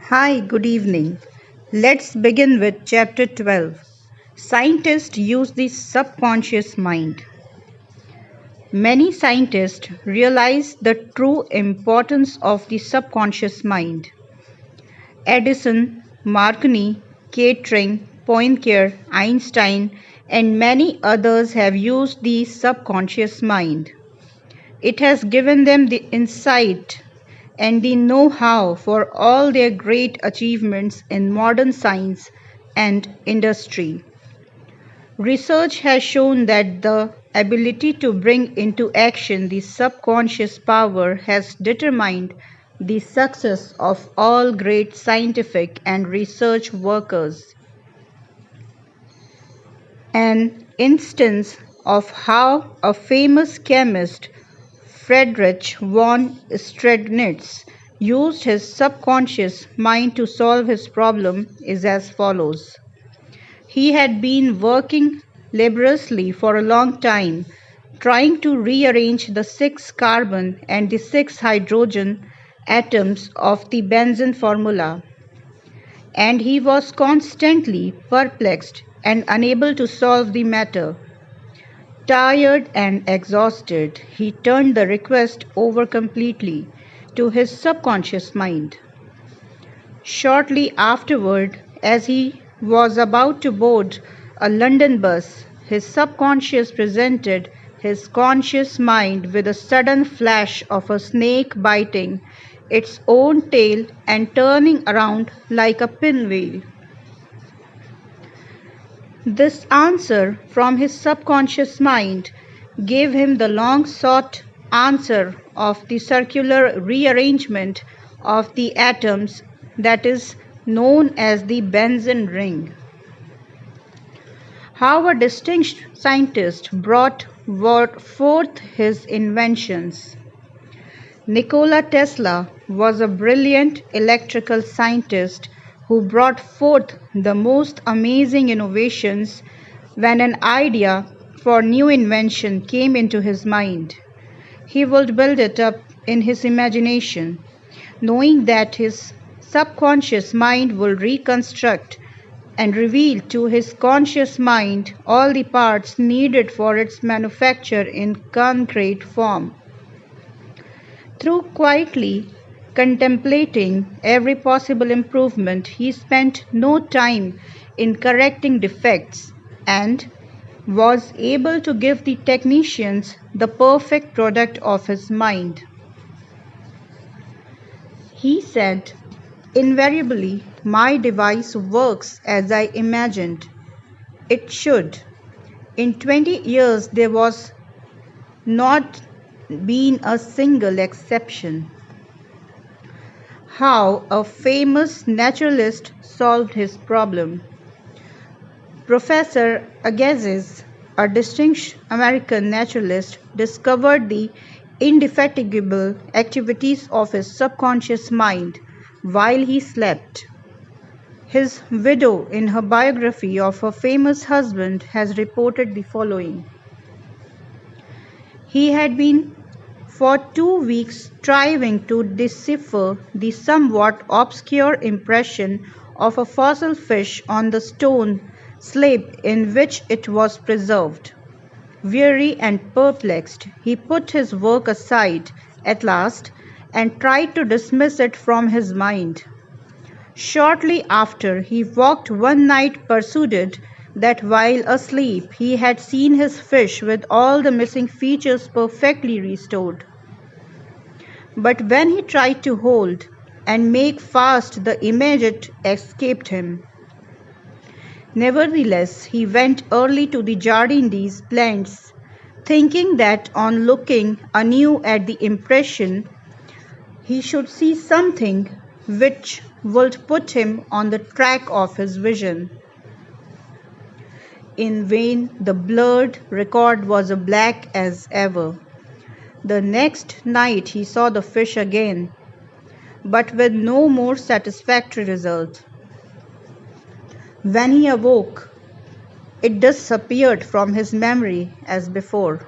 Hi, good evening. Let's begin with Chapter 12. Scientists use the subconscious mind. Many scientists realize the true importance of the subconscious mind. Edison, Marconi, Catering, Poincare, Einstein, and many others have used the subconscious mind. It has given them the insight and the know how for all their great achievements in modern science and industry. Research has shown that the ability to bring into action the subconscious power has determined the success of all great scientific and research workers. An instance of how a famous chemist, Friedrich von Steinitz, used his subconscious mind to solve his problem is as follows. He had been working laboriously for a long time, trying to rearrange the 6 carbon and the 6 hydrogen atoms of the benzene formula, and he was constantly perplexed and unable to solve the matter. Tired and exhausted, he turned the request over completely to his subconscious mind. Shortly afterward, as he was about to board a London bus, his subconscious presented his conscious mind with a sudden flash of a snake biting its own tail and turning around like a pinwheel. This answer from his subconscious mind gave him the long sought answer of the circular rearrangement of the atoms that is known as the benzene ring. How a distinguished scientist brought forth his inventions. Nikola Tesla was a brilliant electrical scientist who brought forth the most amazing innovations when an idea for new invention came into his mind. He would build it up in his imagination, knowing that his subconscious mind will reconstruct and reveal to his conscious mind all the parts needed for its manufacture in concrete form. Through quietly contemplating every possible improvement, he spent no time in correcting defects and was able to give the technicians the perfect product of his mind. He said, "Invariably, my device works as I imagined it should. In 20 years, there was not been a single exception." How a famous naturalist solved his problem. Professor Agassiz, a distinguished American naturalist, discovered the indefatigable activities of his subconscious mind while he slept. His widow, in her biography of her famous husband, has reported the following. He had been for 2 weeks striving to decipher the somewhat obscure impression of a fossil fish on the stone slab in which it was preserved. Weary and perplexed, he put his work aside at last and tried to dismiss it from his mind. Shortly after, he walked one night persuaded that while asleep he had seen his fish with all the missing features perfectly restored. But when he tried to hold and make fast the image, it escaped him. Nevertheless, he went early to the Jardin des Plantes, thinking that on looking anew at the impression, he should see something which would put him on the track of his vision. In vain, the blurred record was as black as ever. The next night he saw the fish again, but with no more satisfactory result. When he awoke, it disappeared from his memory as before.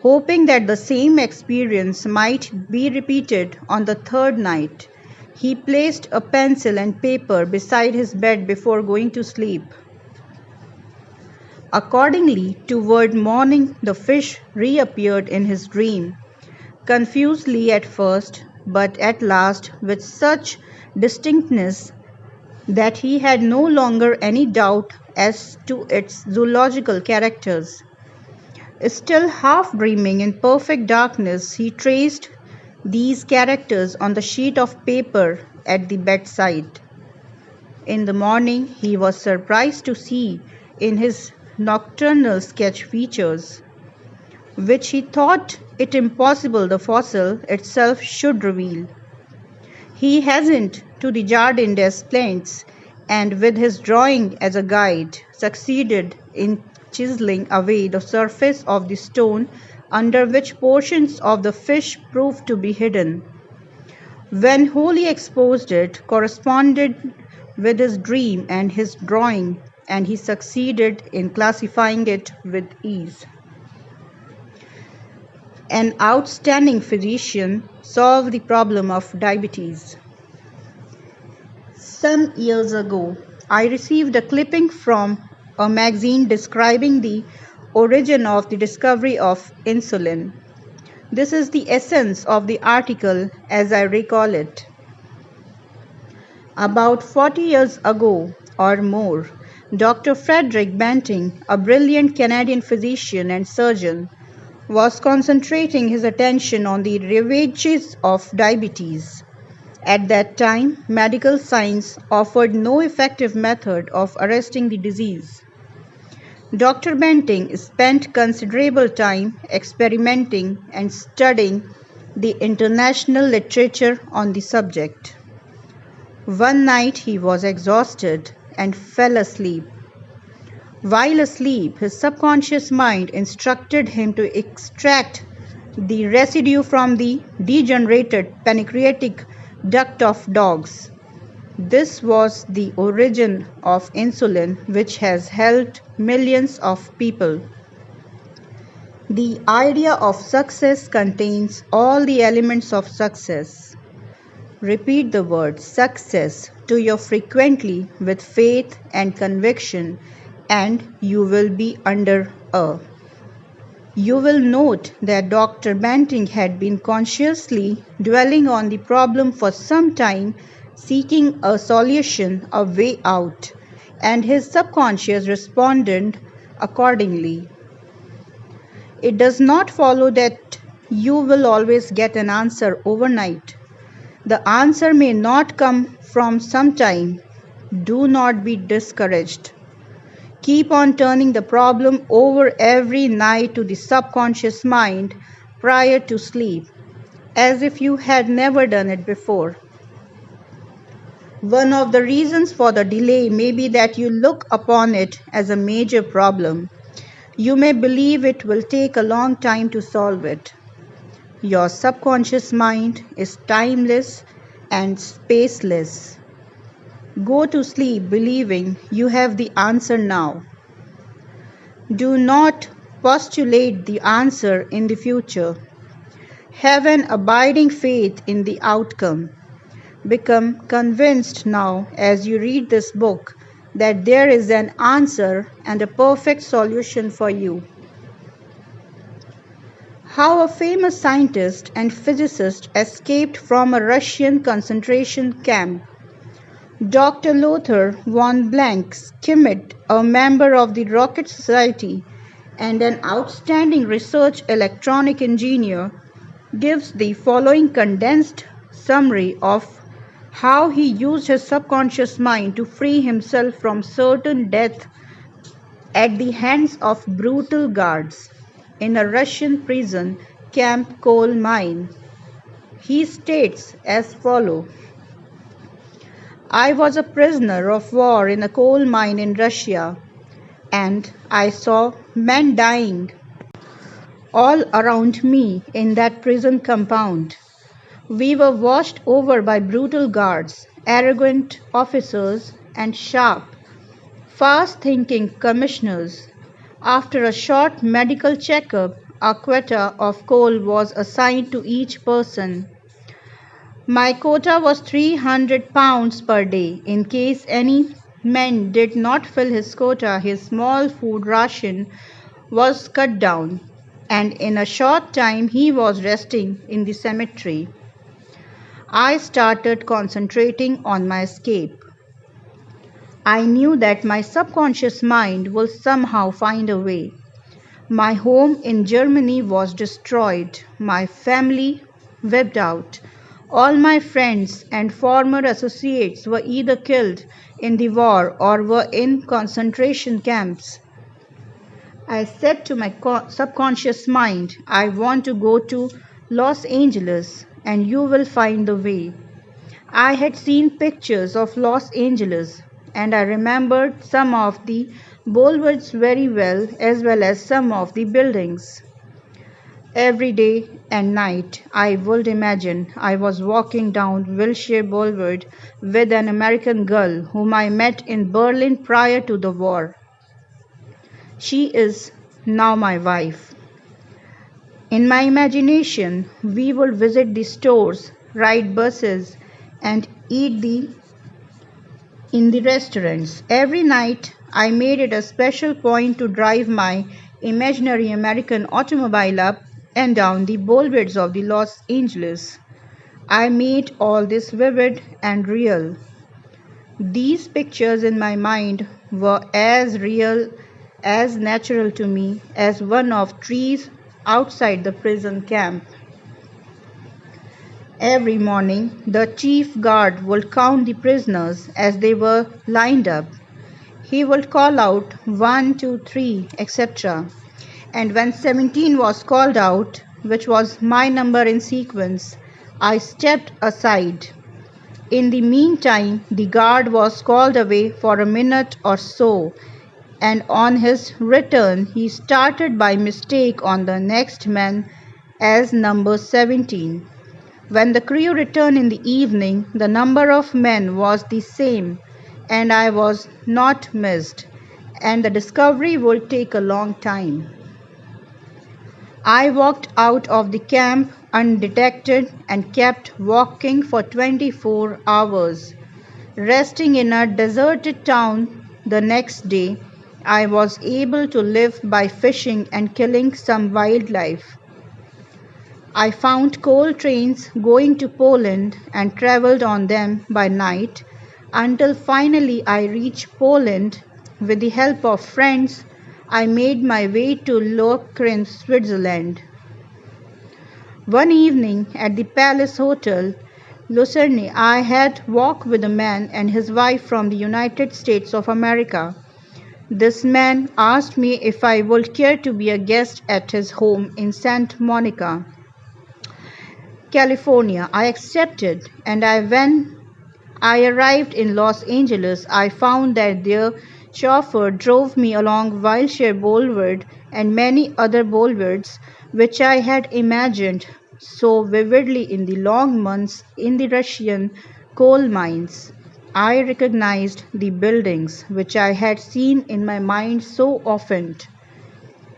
Hoping that the same experience might be repeated on the third night, He placed a pencil and paper beside his bed before going to sleep. Accordingly, toward morning, the fish reappeared in his dream, confusedly at first, but at last with such distinctness that he had no longer any doubt as to its zoological characters. Still half dreaming in perfect darkness, he traced these characters on the sheet of paper at the bedside. In the morning, he was surprised to see in his nocturnal sketch features, which he thought it impossible the fossil itself should reveal. He hastened to the Jardin des Plantes and, with his drawing as a guide, succeeded in chiseling away the surface of the stone under which portions of the fish proved to be hidden. When wholly exposed, it corresponded with his dream and his drawing, and he succeeded in classifying it with ease. An outstanding physician solved the problem of diabetes. Some years ago, I received a clipping from a magazine describing the origin of the discovery of insulin. This is the essence of the article as I recall it. About 40 years ago or more, Dr. Frederick Banting, a brilliant Canadian physician and surgeon, was concentrating his attention on the ravages of diabetes. At that time, medical science offered no effective method of arresting the disease. Dr. Banting spent considerable time experimenting and studying the international literature on the subject. One night he was exhausted and fell asleep. While asleep, his subconscious mind instructed him to extract the residue from the degenerated pancreatic duct of dogs. This was the origin of insulin, which has helped millions of people. The idea of success contains all the elements of success. Repeat the word success to you frequently with faith and conviction, and you will be under a. You will note that Dr. Banting had been consciously dwelling on the problem for some time, seeking a solution, a way out, and his subconscious responded accordingly. It does not follow that you will always get an answer overnight. The answer may not come from some time. Do not be discouraged. Keep on turning the problem over every night to the subconscious mind prior to sleep, as if you had never done it before. One of the reasons for the delay may be that you look upon it as a major problem. You may believe it will take a long time to solve it. Your subconscious mind is timeless and spaceless. Go to sleep believing you have the answer now. Do not postulate the answer in the future. Have an abiding faith in the outcome. Become convinced now as you read this book that there is an answer and a perfect solution for you. How a famous scientist and physicist escaped from a Russian concentration camp. Dr. Lothar von Schmidt, a member of the Rocket Society and an outstanding research electronic engineer, gives the following condensed summary of how he used his subconscious mind to free himself from certain death at the hands of brutal guards in a Russian prison camp coal mine. He states as follows: I was a prisoner of war in a coal mine in Russia, and I saw men dying all around me in that prison compound. We were watched over by brutal guards, arrogant officers, and sharp, fast-thinking commissioners. After a short medical checkup, a quota of coal was assigned to each person. My quota was 300 pounds per day. In case any man did not fill his quota, his small food ration was cut down, and in a short time he was resting in the cemetery. I started concentrating on my escape. I knew that my subconscious mind would somehow find a way. My home in Germany was destroyed, my family wiped out. All my friends and former associates were either killed in the war or were in concentration camps. I said to my subconscious mind, I want to go to Los Angeles and you will find the way. I had seen pictures of Los Angeles and I remembered some of the boulevards very well as some of the buildings. Every day and night I would imagine I was walking down Wilshire Boulevard with an American girl whom I met in Berlin prior to the war. She is now my wife. In my imagination, we would visit the stores, ride buses, and eat in the restaurants. Every night, I made it a special point to drive my imaginary American automobile up and down the boulevards of the Los Angeles. I made all this vivid and real. These pictures in my mind were as real, as natural to me as one of trees outside the prison camp. Every morning, the chief guard would count the prisoners as they were lined up. He would call out 1, 2, 3, etc. And when 17 was called out, which was my number in sequence, I stepped aside. In the meantime, the guard was called away for a minute or so, and on his return, he started by mistake on the next man as number 17. When the crew returned in the evening, the number of men was the same, and I was not missed, and the discovery would take a long time. I walked out of the camp undetected and kept walking for 24 hours. Resting in a deserted town the next day, I was able to live by fishing and killing some wildlife. I found coal trains going to Poland and traveled on them by night until finally I reached Poland. With the help of friends, I made my way to Lokeren, Switzerland. One evening at the Palace Hotel, Lucerne, I had walked with a man and his wife from the United States of America. This man asked me if I would care to be a guest at his home in Santa Monica, California. I accepted, and when I arrived in Los Angeles, I found that their chauffeur drove me along Wilshire Boulevard and many other boulevards which I had imagined so vividly in the long months in the Russian coal mines. I recognized the buildings which I had seen in my mind so often.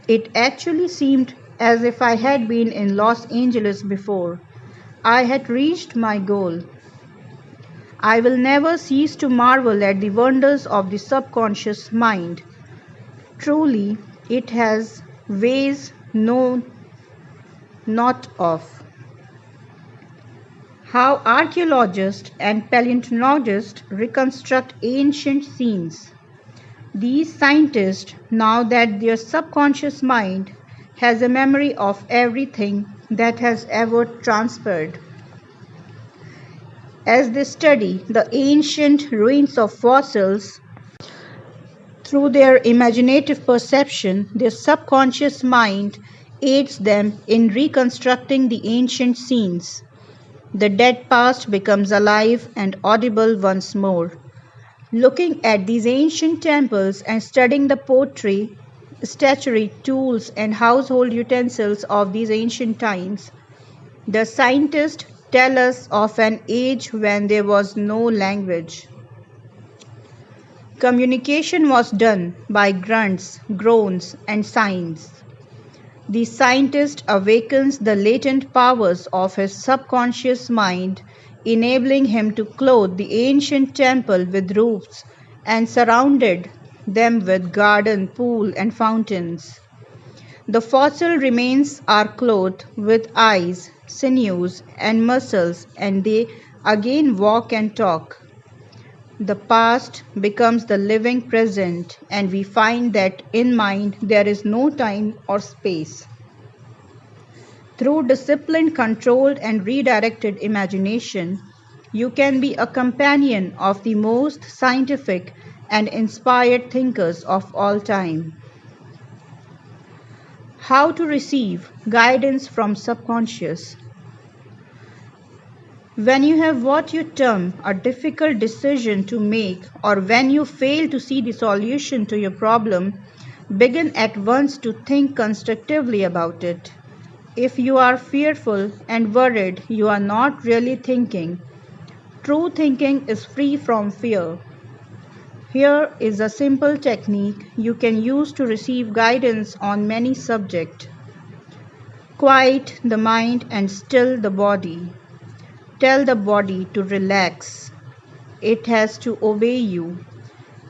It actually seemed as if I had been in Los Angeles before. I had reached my goal. I will never cease to marvel at the wonders of the subconscious mind. Truly, it has ways known not of. How archaeologists and paleontologists reconstruct ancient scenes. These scientists, now that their subconscious mind has a memory of everything that has ever transpired. As they study the ancient ruins of fossils, through their imaginative perception, their subconscious mind aids them in reconstructing the ancient scenes. The dead past becomes alive and audible once more. Looking at these ancient temples and studying the pottery, statuary, tools, and household utensils of these ancient times, the scientists tell us of an age when there was no language. Communication was done by grunts, groans, and signs. The scientist awakens the latent powers of his subconscious mind enabling him to clothe the ancient temple with roofs and surrounded them with garden, pool, and fountains. The fossil remains are clothed with eyes, sinews, and muscles, and they again walk and talk. The past becomes the living present, and we find that in mind there is no time or space. Through disciplined, controlled, and redirected imagination, you can be a companion of the most scientific and inspired thinkers of all time. How to receive guidance from subconscious. When you have what you term a difficult decision to make, or when you fail to see the solution to your problem, begin at once to think constructively about it. If you are fearful and worried, you are not really thinking. True thinking is free from fear. Here is a simple technique you can use to receive guidance on many subjects. Quiet the mind and still the body. Tell the body to relax. It has to obey you.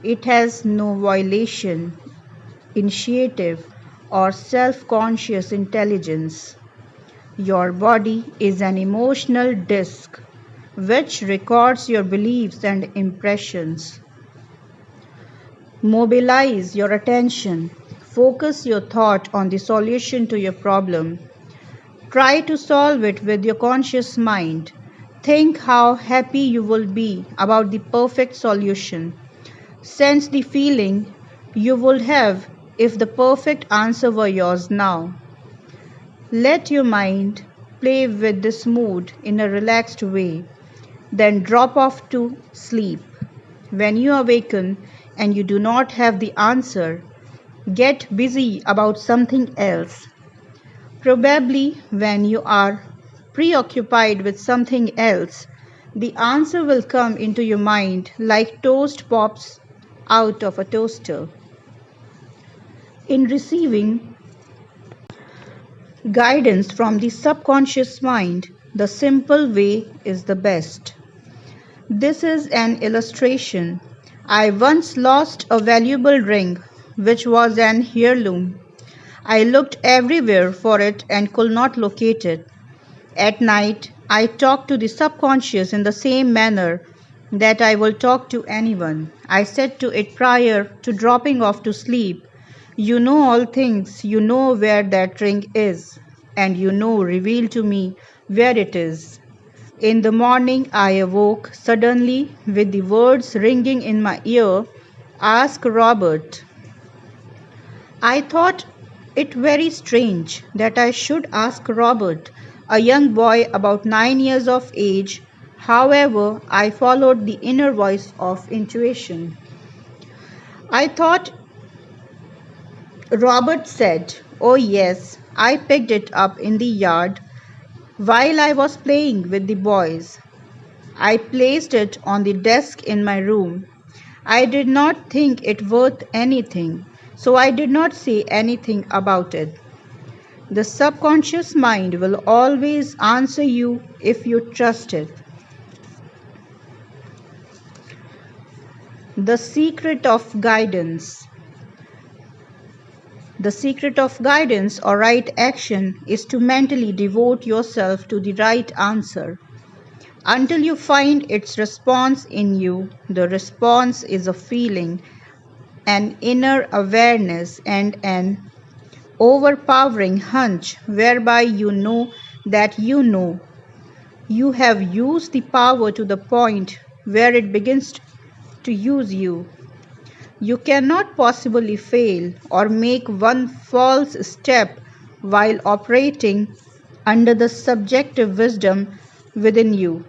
It has no violation, initiative, or self-conscious intelligence. Your body is an emotional disk which records your beliefs and impressions. Mobilize your attention. Focus your thought on the solution to your problem. Try to solve it with your conscious mind. Think how happy you will be about the perfect solution. Sense the feeling you would have if the perfect answer were yours now. Let your mind play with this mood in a relaxed way, then drop off to sleep. When you awaken and you do not have the answer, get busy about something else. Probably when you are preoccupied with something else, the answer will come into your mind like toast pops out of a toaster. In receiving guidance from the subconscious mind, the simple way is the best. This is an illustration. I once lost a valuable ring, which was an heirloom. I looked everywhere for it and could not locate it. At night, I talked to the subconscious in the same manner that I will talk to anyone. I said to it prior to dropping off to sleep, "You know all things, you know where that ring is, and you know, reveal to me where it is." In the morning, I awoke suddenly with the words ringing in my ear, "Ask Robert." I thought it very strange that I should ask Robert, a young boy about 9 years of age. However, I followed the inner voice of intuition. I thought Robert said, "Oh yes, I picked it up in the yard while I was playing with the boys. I placed it on the desk in my room. I did not think it worth anything, so I did not say anything about it." The subconscious mind will always answer you if you trust it. The secret of guidance. The secret of guidance or right action is to mentally devote yourself to the right answer. Until you find its response in you, the response is a feeling, an inner awareness, and an overpowering hunch whereby you know that you know. You have used the power to the point where it begins to use you. You cannot possibly fail or make one false step while operating under the subjective wisdom within you.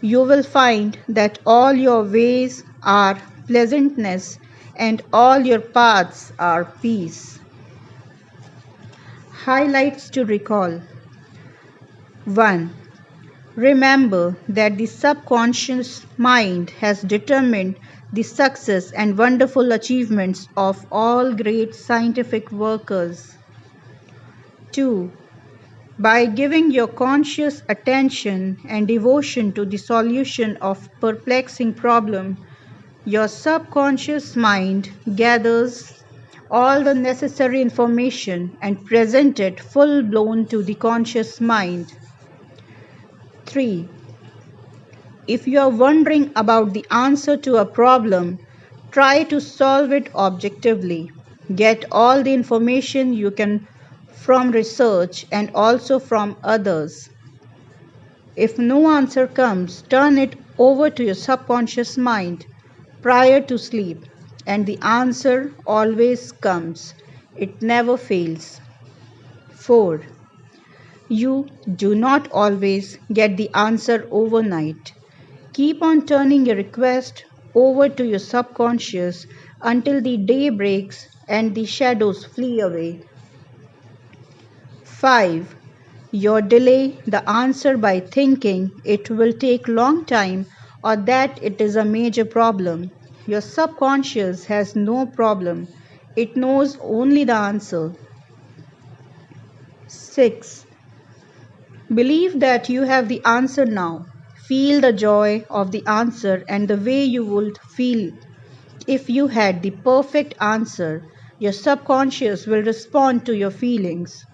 You will find that all your ways are pleasantness and all your paths are peace. Highlights to recall. 1. Remember that the subconscious mind has determined the success and wonderful achievements of all great scientific workers. 2. By giving your conscious attention and devotion to the solution of perplexing problem, your subconscious mind gathers all the necessary information and presents it full blown to the conscious mind. 3. If you are wondering about the answer to a problem, try to solve it objectively. Get all the information you can from research and also from others. If no answer comes, turn it over to your subconscious mind prior to sleep, and the answer always comes. It never fails. 4. You do not always get the answer overnight. Keep on turning your request over to your subconscious until the day breaks and the shadows flee away. 5. You delay the answer by thinking it will take long time or that it is a major problem. Your subconscious has no problem. It knows only the answer. 6. Believe that you have the answer now. Feel the joy of the answer and the way you would feel if you had the perfect answer. Your subconscious will respond to your feelings.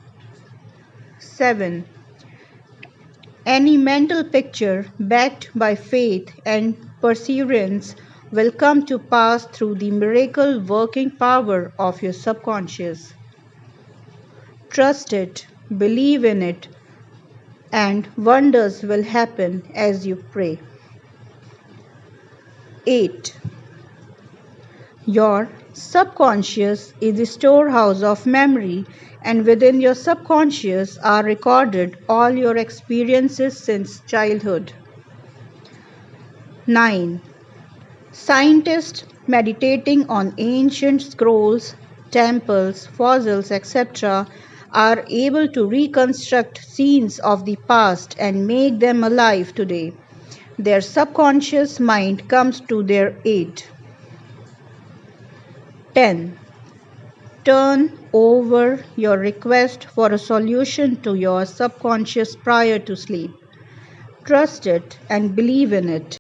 7. Any mental picture backed by faith and perseverance will come to pass through the miracle working power of your subconscious. Trust it, believe in it, and wonders will happen as you pray. 8. Your subconscious is the storehouse of memory, and within your subconscious are recorded all your experiences since childhood. 9. Scientists meditating on ancient scrolls, temples, fossils, etc., are able to reconstruct scenes of the past and make them alive today. Their subconscious mind comes to their aid. 10. Turn over your request for a solution to your subconscious prior to sleep. Trust it and believe in it.